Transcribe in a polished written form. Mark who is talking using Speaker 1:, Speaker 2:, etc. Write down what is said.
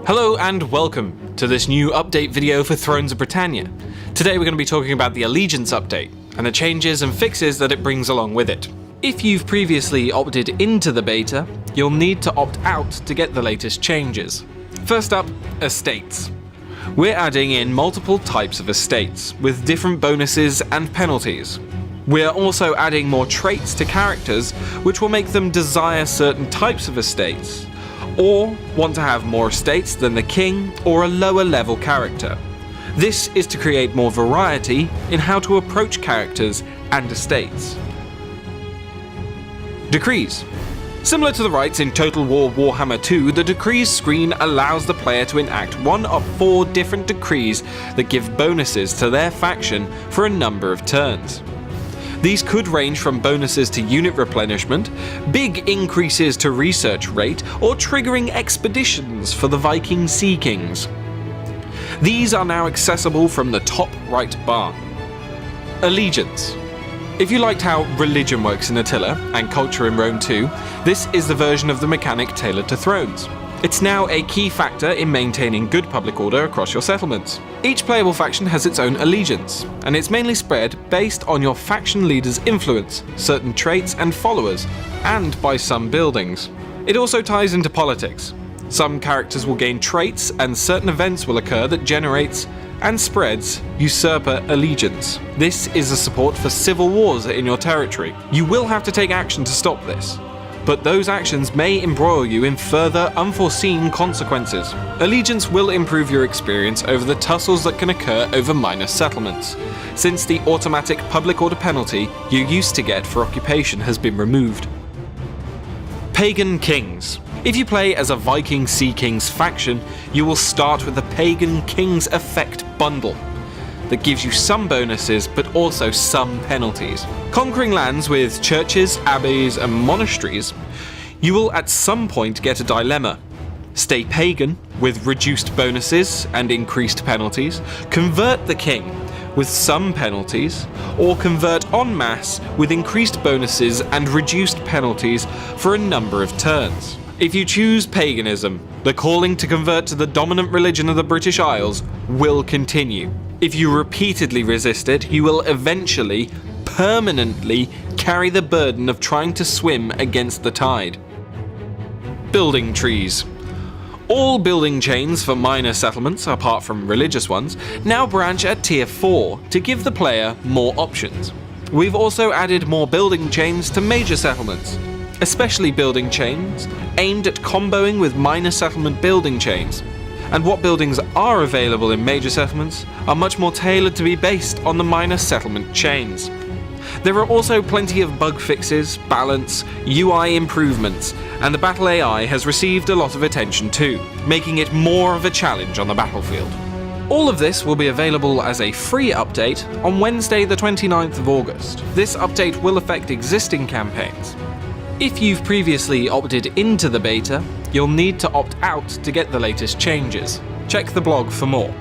Speaker 1: Hello and welcome to this new update video for Thrones of Britannia. Today we're going to be talking about the Allegiance update and the changes and fixes that it brings along with it. If you've previously opted into the beta, you'll need to opt out to get the latest changes. First up, estates. We're adding in multiple types of estates with different bonuses and penalties. We're also adding more traits to characters which will make them desire certain types of estates, or want to have more estates than the king or a lower level character. This is to create more variety in how to approach characters and estates. Decrees. Similar to the rights in Total War Warhammer 2, the decrees screen allows the player to enact one of 4 different decrees that give bonuses to their faction for a number of turns. These could range from bonuses to unit replenishment, big increases to research rate, or triggering expeditions for the Viking Sea Kings. These are now accessible from the top right bar. Allegiance. If you liked how religion works in Attila and culture in Rome too, this is the version of the mechanic tailored to Thrones. It's now a key factor in maintaining good public order across your settlements. Each playable faction has its own allegiance, and it's mainly spread based on your faction leader's influence, certain traits and followers, and by some buildings. It also ties into politics. Some characters will gain traits and certain events will occur that generates and spreads usurper allegiance. This is a support for civil wars in your territory. You will have to take action to stop this, but those actions may embroil you in further unforeseen consequences. Allegiance will improve your experience over the tussles that can occur over minor settlements, since the automatic public order penalty you used to get for occupation has been removed. Pagan Kings. If you play as a Viking Sea Kings faction, you will start with the Pagan Kings Effect bundle that gives you some bonuses but also some penalties. Conquering lands with churches, abbeys and monasteries, you will at some point get a dilemma. Stay pagan with reduced bonuses and increased penalties, convert the king with some penalties, or convert en masse with increased bonuses and reduced penalties for a number of turns. If you choose paganism, the calling to convert to the dominant religion of the British Isles will continue. If you repeatedly resist it, you will eventually, permanently carry the burden of trying to swim against the tide. Building trees. All building chains for minor settlements, apart from religious ones, now branch at tier 4 to give the player more options. We've also added more building chains to major settlements, especially building chains aimed at comboing with minor settlement building chains. And what buildings are available in major settlements are much more tailored to be based on the minor settlement chains. There are also plenty of bug fixes, balance, UI improvements, and the battle AI has received a lot of attention too, making it more of a challenge on the battlefield. All of this will be available as a free update on Wednesday the 29th of August. This update will affect existing campaigns. If you've previously opted into the beta, you'll need to opt out to get the latest changes. Check the blog for more.